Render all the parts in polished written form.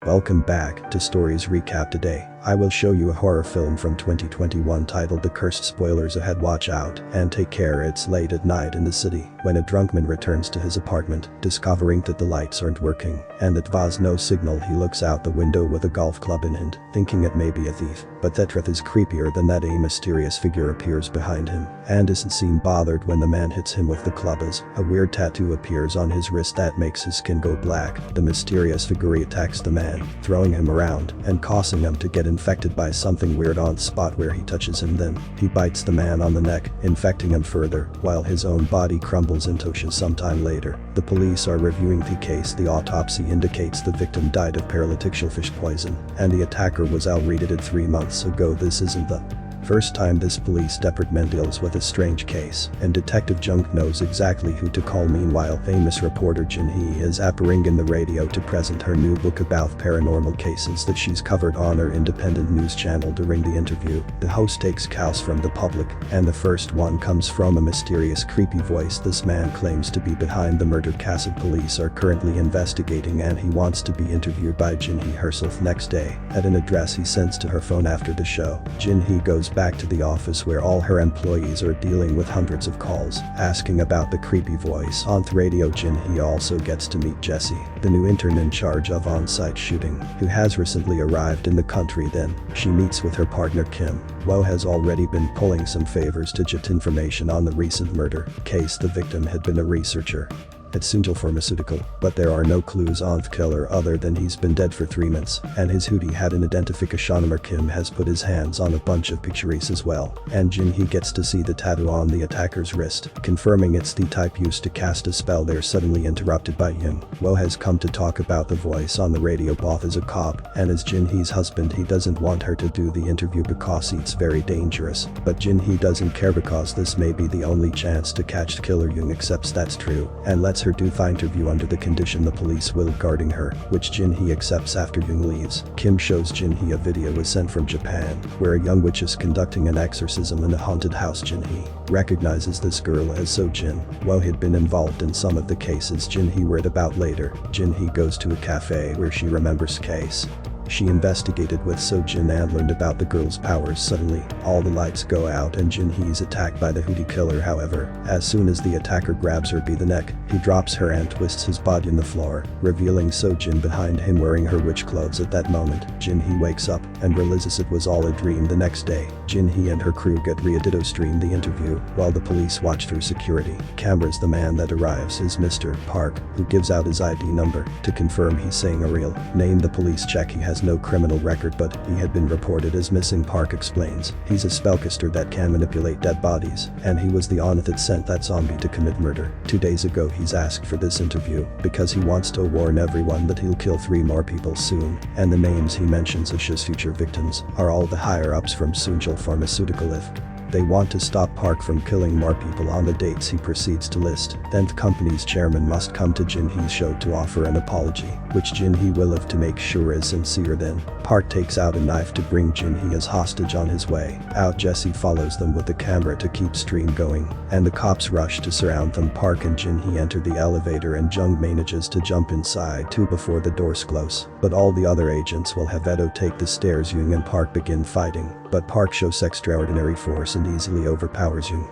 Welcome back to Stories Recap. Today, I will show you a horror film from 2021 titled The Cursed. Spoilers ahead, watch out and take care. It's late at night in the city when a drunk man returns to his apartment, discovering that the lights aren't working and that there's no signal. He looks out the window with a golf club in hand, thinking it may be a thief, but that truth is creepier than that. A mysterious figure appears behind him and isn't seem bothered when the man hits him with the club, as a weird tattoo appears on his wrist that makes his skin go black. The mysterious figure attacks the man, throwing him around and causing him to get infected by something weird on the spot where he touches him. Then he bites the man on the neck, infecting him further, while his own body crumbles into ashes. Sometime later, the police are reviewing the case. The autopsy indicates the victim died of paralytic shellfish poison, and the attacker was outreaded 3 months ago. This isn't the first time this police department deals with a strange case, and Detective Junk knows exactly who to call. Meanwhile, famous reporter Jin Hee is appearing in the radio to present her new book about paranormal cases that she's covered on her independent news channel. During the interview, the host takes calls from the public, and the first one comes from a mysterious, creepy voice. This man claims to be behind the murder. Castle police are currently investigating, and he wants to be interviewed by Jin Hee herself next day at an address he sends to her phone. After the show, Jin Hee goes back to the office where all her employees are dealing with hundreds of calls asking about the creepy voice on the radio. Jin Hee also gets to meet Jesse, the new intern in charge of on-site shooting, who has recently arrived in the country. Then she meets with her partner Kim, who has already been pulling some favors to get information on the recent murder case. The victim had been a researcher at 200+IQ, but there are no clues on the killer other than he's been dead for 3 months, and his hoodie had an identification. Kim has put his hands on a bunch of pictures as well, and Jin Hee gets to see the tattoo on the attacker's wrist, confirming it's the type used to cast a spell. They're suddenly interrupted by Young, who has come to talk about the voice on the radio. Both is a cop, and as Jin Hee's husband, he doesn't want her to do the interview because it's very dangerous, but Jin Hee doesn't care because this may be the only chance to catch the killer. Young accepts that's true and lets her do the interview under the condition the police will guarding her, which Jin Hee accepts. After Young leaves, Kim shows Jin Hee a video was sent from Japan where a young witch is conducting an exorcism in a haunted house. Jin Hee recognizes this girl as So Jin, who had been involved in some of the cases Jin Hee read about later. Jin Hee goes to a cafe where she remembers case she investigated with So Jin and learned about the girl's powers. Suddenly, all the lights go out and Jin Hee's attacked by the hoodie killer. However, as soon as the attacker grabs her by the neck, he drops her and twists his body in the floor, revealing So Jin behind him wearing her witch clothes. At that moment, Jin Hee wakes up and realizes it was all a dream. The next day, Jin Hee and her crew get ready to stream the interview while the police watch through security cameras. The man that arrives is Mr. Park, who gives out his ID number to confirm he's saying a real name. The police check. He has no criminal record, but he had been reported as missing. Park explains he's a spellcaster that can manipulate dead bodies, and he was the one that sent that zombie to commit murder 2 days ago. He's asked for this interview because he wants to warn everyone that he'll kill 3 more people soon, and the names he mentions as his future victims are all the higher-ups from 200+IQ. If they want to stop Park from killing more people on the dates he proceeds to list, then the company's chairman must come to Jin Hee's show to offer an apology, which Jin Hee will have to make sure is sincere. Then Park takes out a knife to bring Jin Hee as hostage. On his way out, Jesse follows them with the camera to keep stream going, and the cops rush to surround them. Park and Jin Hee enter the elevator and Jung manages to jump inside too before the doors close, but all the other agents will have Edo take the stairs. Jung and Park begin fighting, but Park shows extraordinary force and easily overpowers Jung.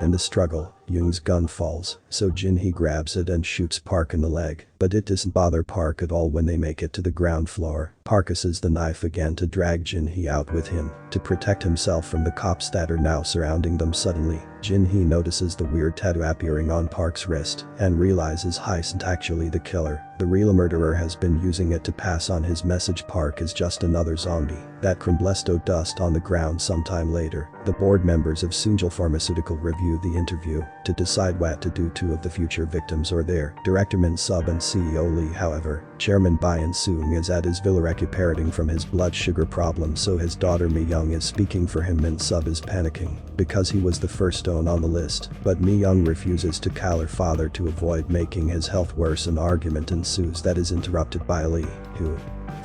In the struggle, Jung's gun falls, so Jin Hee grabs it and shoots Park in the leg, but it doesn't bother Park at all when they make it to the ground floor. Park uses the knife again to drag Jin Hee out with him to protect himself from the cops that are now surrounding them. Suddenly, Jin Hee notices the weird tattoo appearing on Park's wrist and realizes he isn't actually the killer. The real murderer has been using it to pass on his message. Park is just another zombie that crumbles to dust on the ground. Sometime later, the board members of 200+IQ review the interview to decide what to do. 2 of the future victims are there, Director Min Sub and CEO Lee. However, Chairman Byun Soong is at his villa recuperating from his blood sugar problem, so his daughter Mi Young is speaking for him. Min Sub is panicking because he was the first on the list, but Mi Young refuses to call her father to avoid making his health worse. An argument ensues that is interrupted by Lee, who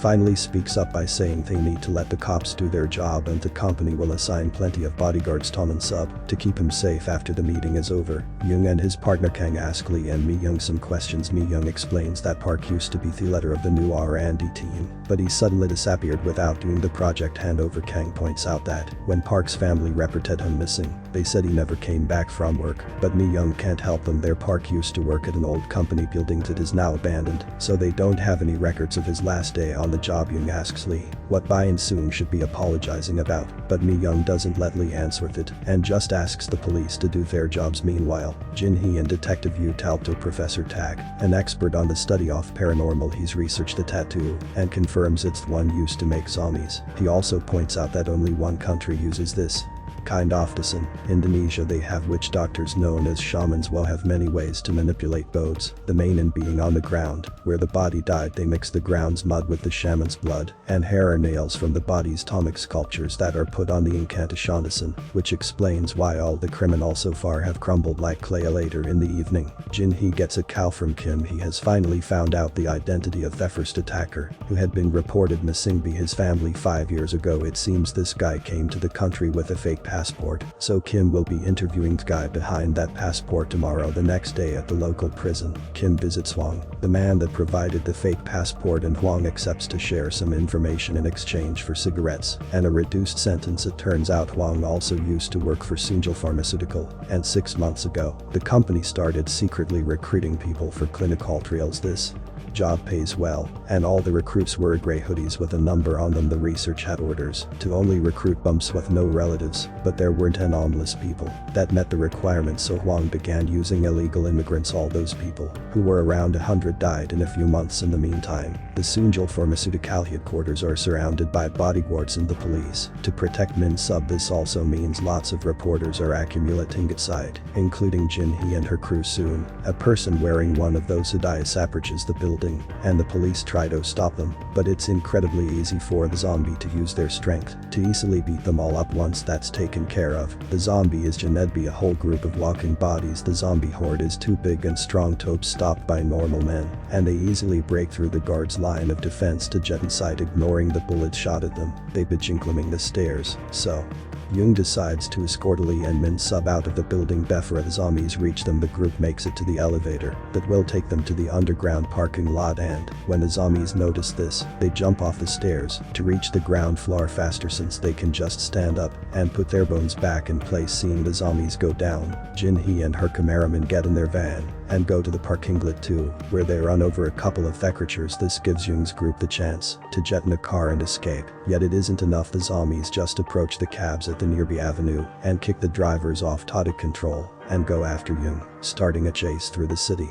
finally speaks up by saying they need to let the cops do their job and the company will assign plenty of bodyguards to Min-sub to keep him safe after the meeting is over. Jung and his partner Kang ask Lee and Mi-young some questions. Mi-young explains that Park used to be the leader of the new R&D team, but he suddenly disappeared without doing the project handover. Kang points out that when Park's family reported him missing, they said he never came back from work, but Mi-young can't help them there. Park used to work at an old company building that is now abandoned, so they don't have any records of his last day on the job. Jung asks Lee what Bae-in-soon should be apologizing about, but Mi-young doesn't let Lee answer with it and just asks the police to do their jobs. Meanwhile, Jin-hee and Detective Yu talk to Professor Tak, an expert on the study of paranormal. He's researched the tattoo and confirms it's the one used to make zombies. He also points out that only one country uses this kind of medicine. Indonesia. They have witch doctors known as shamans will have many ways to manipulate bones, the main in being on the ground where the body died. They mix the ground's mud with the shaman's blood and hair or nails from the body's tonic sculptures that are put on the incantation, which explains why all the criminals so far have crumbled like clay. Later in the evening, Jin-hee gets a call from Kim. He has finally found out the identity of the first attacker who had been reported missing by his family 5 years ago. It seems this guy came to the country with a fake passport, so Kim will be interviewing the guy behind that passport tomorrow. The next day at the local prison, Kim visits Hwang, the man that provided the fake passport, and Hwang accepts to share some information in exchange for cigarettes and a reduced sentence. It turns out Hwang also used to work for Sunjal Pharmaceutical, and 6 months ago, the company started secretly recruiting people for clinical trials. This job pays well, and all the recruits wore gray hoodies with a number on them. The research had orders to only recruit bumps with no relatives, but there weren't any homeless people that met the requirements, so Hwang began using illegal immigrants. All those people, who were around 100, died in a few months. In the meantime, the Sunjal Pharmaceutical headquarters are surrounded by bodyguards and the police to protect Min-sub. This also means lots of reporters are accumulating outside, including Jin-hee and her crew. Soon, a person wearing one of those hoodies approaches the building and the police try to stop them, but it's incredibly easy for the zombie to use their strength to easily beat them all up. Once that's taken care of, the zombie is Janed by a whole group of walking bodies. The zombie horde is too big and strong to be stopped by normal men, and they easily break through the guards' line of defense to jet inside. Ignoring the bullets shot at them, they begin climbing the stairs, so Jung decides to escort Lee and Min-sub out of the building before the zombies reach them. The group makes it to the elevator that will take them to the underground parking lot, and when the zombies notice this, they jump off the stairs to reach the ground floor faster since they can just stand up and put their bones back in place. Seeing the zombies go down, Jin-hee and her cameraman get in their van and go to the parking lot too, where they run over a couple of creatures. This gives Jung's group the chance to jet in a car and escape, yet it isn't enough. The zombies just approach the cabs at the nearby avenue and kick the drivers off tonic control and go after Jung, starting a chase through the city.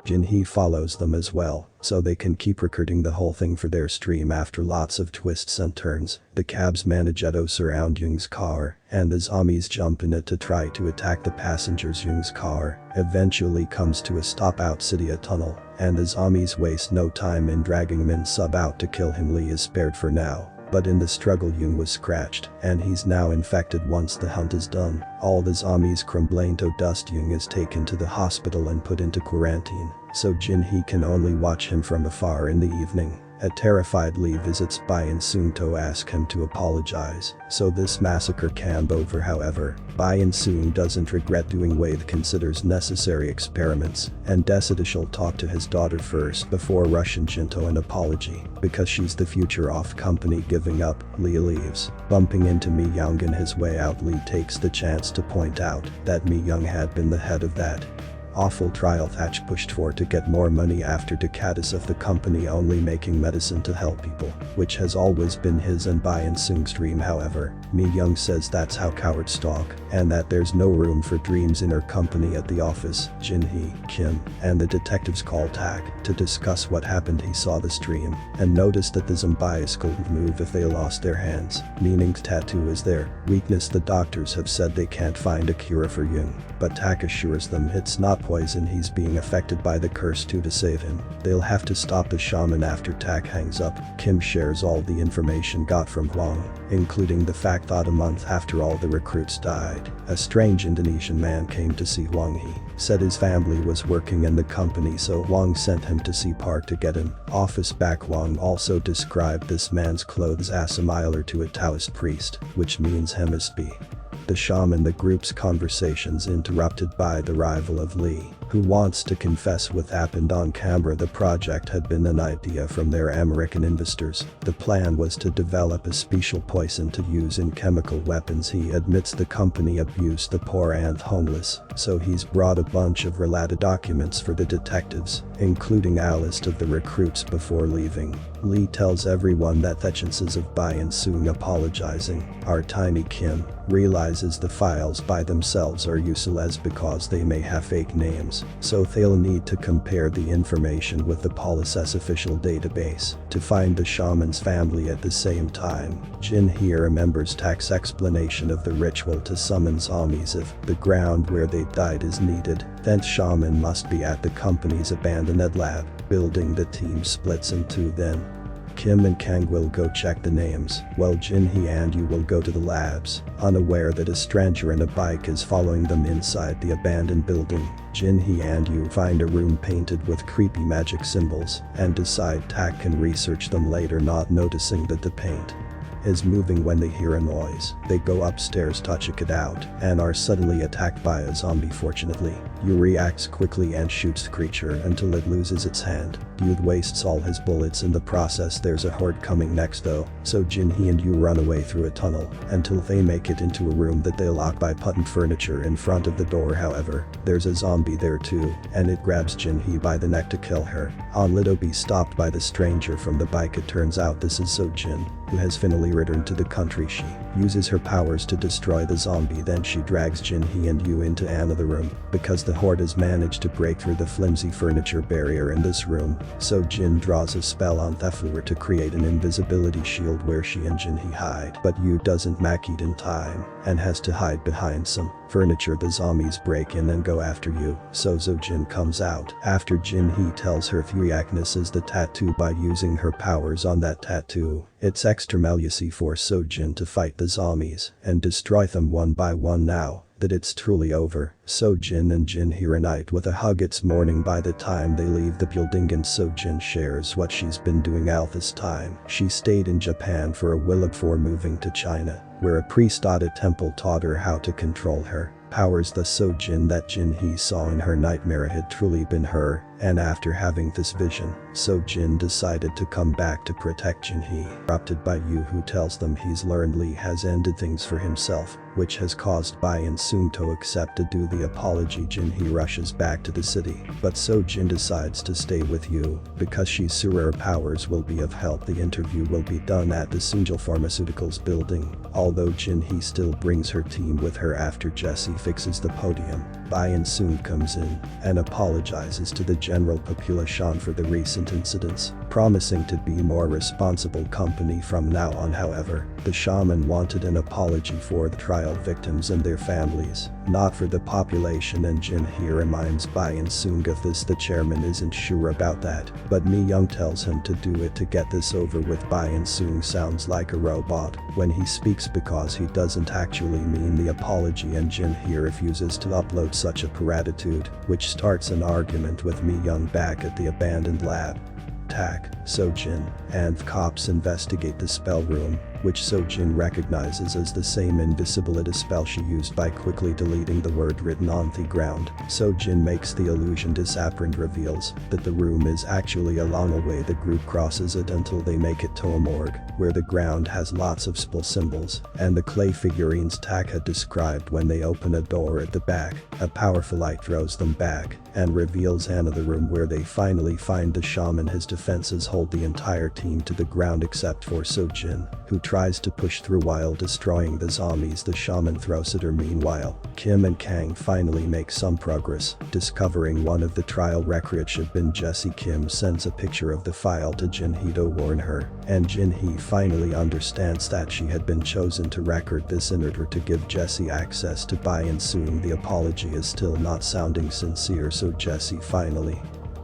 Jin-hee follows them as well, so they can keep recording the whole thing for their stream. After lots of twists and turns, the cabs manage to surround Jung's car, and the zombies jump in it to try to attack the passengers. Jung's car eventually comes to a stop outside a tunnel, and the zombies waste no time in dragging Min-sub out to kill him. Lee is spared for now, but in the struggle Jung was scratched, and he's now infected. Once the hunt is done, all the zombies crumble into dust. Jung is taken to the hospital and put into quarantine, so Jin-hee can only watch him from afar. In the evening, a terrified Lee visits Bae-in-soon to ask him to apologize, so this massacre can be over. However, Bae-in-soon doesn't regret doing what considers necessary experiments and decides she'll talk to his daughter first before rushing into an apology, because she's the future of company. Giving up, Lee leaves, bumping into Mi-young. In his way out, Lee takes the chance to point out that Mi-young had been the head of that awful trial Thatch pushed for to get more money after decades of the company only making medicine to help people, which has always been his and Bae-in-soon's dream. However, Mi-young says that's how cowards talk, and that there's no room for dreams in her company. At the office, Jin-hee, Kim, and the detectives call Tak to discuss what happened. He saw the stream and noticed that the zombies couldn't move if they lost their hands, meaning tattoo is their weakness. The doctors have said they can't find a cure for Jung, but Tak assures them it's not poison he's being affected by the curse to save him. They'll have to stop the shaman after Tak hangs up. Kim shares all the information got from Huang, including the fact that a month after all the recruits died, a strange Indonesian man came to see Huang. He said his family was working in the company, so Huang sent him to see Park to get him. Office back. Huang also described this man's clothes as similar to a Taoist priest, which means he must be the shaman. The group's conversations interrupted by the arrival of Lee, who wants to confess what happened on camera. The project had been an idea from their American investors. The plan was to develop a special poison to use in chemical weapons. He admits the company abused the poor and homeless, so he's brought a bunch of related documents for the detectives, including a list of the recruits before leaving. Lee tells everyone that the chances of Bai and Soong apologizing are tiny. Kim realizes the files by themselves are useless because they may have fake names, so they'll need to compare the information with the police's official database to find the shaman's family. At the same time, Jin Hee remembers Tak's explanation of the ritual to summon zombies if the ground where they died is needed. Then shaman must be at the company's abandoned lab building. The team splits in two. Then Kim and Kang will go check the names, while Jin Hee and Yu will go to the labs, unaware that a stranger in a bike is following them inside the abandoned building. Jin Hee and Yu find a room painted with creepy magic symbols and decide Tak can research them later, not noticing that the paint is moving when they hear a noise. They go upstairs to check it out and are suddenly attacked by a zombie. Fortunately, Yu reacts quickly and shoots the creature until it loses its hand. Yu wastes all his bullets in the process. There's a horde coming next though, so Jin Hee and Yu run away through a tunnel until they make it into a room that they lock by putting furniture in front of the door. However, there's a zombie there too, and it grabs Jin Hee by the neck to kill her. On Lido be stopped by the stranger from the bike. It turns out this is So Jin, who has finally returned to the country. She uses her powers to destroy the zombie. Then she drags Jin Hee and Yu into another room. Because the horde has managed to break through the flimsy furniture barrier in this room, So Jin draws a spell on the floor to create an invisibility shield where she and Jin Hee hide. But Yu doesn't make it in time and has to hide behind some furniture. The zombies break in and go after Yu, so Jin comes out. After Jin Hee tells her if weaknesses the tattoo by using her powers on that tattoo, it's extra easy for So Jin to fight the zombies and destroy them one by one. Now that it's truly over, So Jin and Jin Hee reunite with a hug. It's morning by the time they leave the building, and So Jin shares what she's been doing all this time. She stayed in Japan for a while before moving to China, where a priest at a temple taught her how to control her powers. The So Jin that Jin Hee saw in her nightmare had truly been her, and after having this vision, So Jin decided to come back to protect Jin Hee. Interrupted by Yu, who tells them he's learned Lee has ended things for himself, which has caused Bai and Soong to accept to do the apology. Jin Hee rushes back to the city, but So Jin decides to stay with Yu because she's sure her powers will be of help. The interview will be done at the Sunjal Pharmaceuticals building, although Jin Hee still brings her team with her. After Jesse fixes the podium, Bai and Soong comes in and apologizes to the general population for the recent incidents, promising to be more responsible company from now on. However, the shaman wanted an apology for the trial victims and their families, not for the population, and Jin Hee reminds Bai and Soong of this. The chairman isn't sure about that, but Mi Young tells him to do it to get this over with. Bai and Soong sounds like a robot when he speaks because he doesn't actually mean the apology, and Jin Hee refuses to upload such a gratitude, which starts an argument with Mi Young back at the abandoned lab. Tak, So Jin, and the cops investigate the spell room, which So Jin recognizes as the same invisibility spell she used by quickly deleting the word written on the ground. So Jin makes the illusion disappear and reveals that the room is actually a long way. The group crosses it until they make it to a morgue, where the ground has lots of spell symbols and the clay figurines Tak had described. When they open a door at the back, a powerful light throws them back and reveals another room where they finally find the shaman. His defenses hold the entire team to the ground except for So Jin, who tries to push through while destroying the zombies the shaman throws at her. Meanwhile, Kim and Kang finally make some progress, discovering one of the trial records had been Jesse. Kim sends a picture of the file to Jin-hee to warn her, and Jin-hee finally understands that she had been chosen to record this in order to give Jesse access to Bayan-soon. The apology is still not sounding sincere, so Jesse finally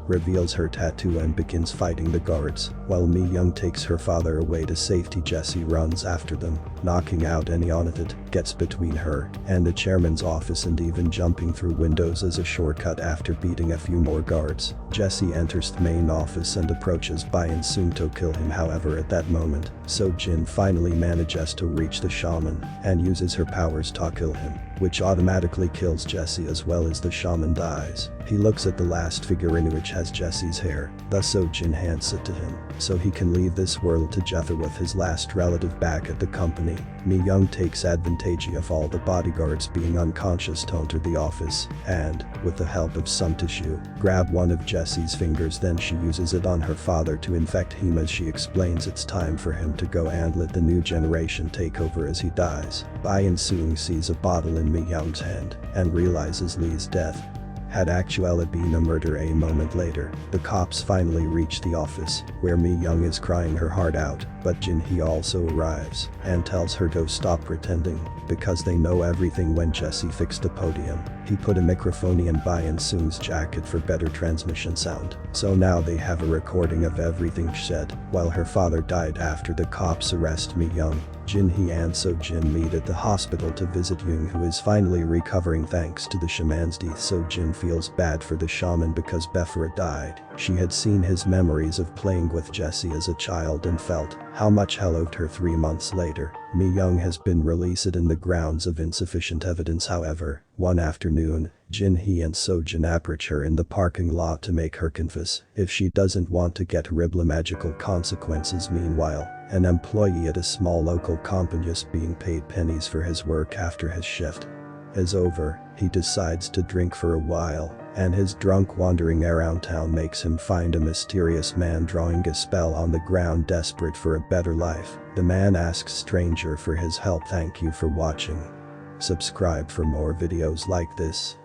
reveals her tattoo and begins fighting the guards. While Mi-young takes her father away to safety, Jesse runs after them, knocking out any on it, gets between her and the chairman's office and even jumping through windows as a shortcut. After beating a few more guards, Jesse enters the main office and approaches Bayan-soon to kill him. However, at that moment, So-jin finally manages to reach the shaman and uses her powers to kill him, which automatically kills Jesse as well as the shaman dies. He looks at the last figurine which has Jesse's hair, thus So-jin hands it to him, so he can leave this world together with his last relative back at the company. Mi-young takes advantage of all the bodyguards being unconscious to enter the office and, with the help of some tissue, grab one of Jesse's fingers. Then she uses it on her father to infect him. As she explains it's time for him to go and let the new generation take over as he dies. Bayan-soon sees a bottle in Mi-young's hand and realizes Lee's death had actually been a murder. A moment later, the cops finally reach the office, where Mi-young is crying her heart out, but Jin-hee also arrives and tells her to stop pretending, because they know everything. When Jesse fixed the podium, he put a microphone in Bayan-soon's jacket for better transmission sound, so now they have a recording of everything said. While her father died after the cops arrest Mi-young, Jin-hee and So-jin meet at the hospital to visit Young, who is finally recovering thanks to the shaman's death. So-jin feels bad for the shaman because before it died, she had seen his memories of playing with Jesse as a child and felt how much he loved her. 3 months later, Mi-young has been released on the grounds of insufficient evidence. However, one afternoon, Jin-hee and So-jin approach her in the parking lot to make her confess if she doesn't want to get horrible magical consequences. Meanwhile, an employee at a small local company is being paid pennies for his work. After his shift is over, he decides to drink for a while, and his drunk wandering around town makes him find a mysterious man drawing a spell on the ground. Desperate for a better life, the man asks stranger for his help. Thank you for watching. Subscribe for more videos like this.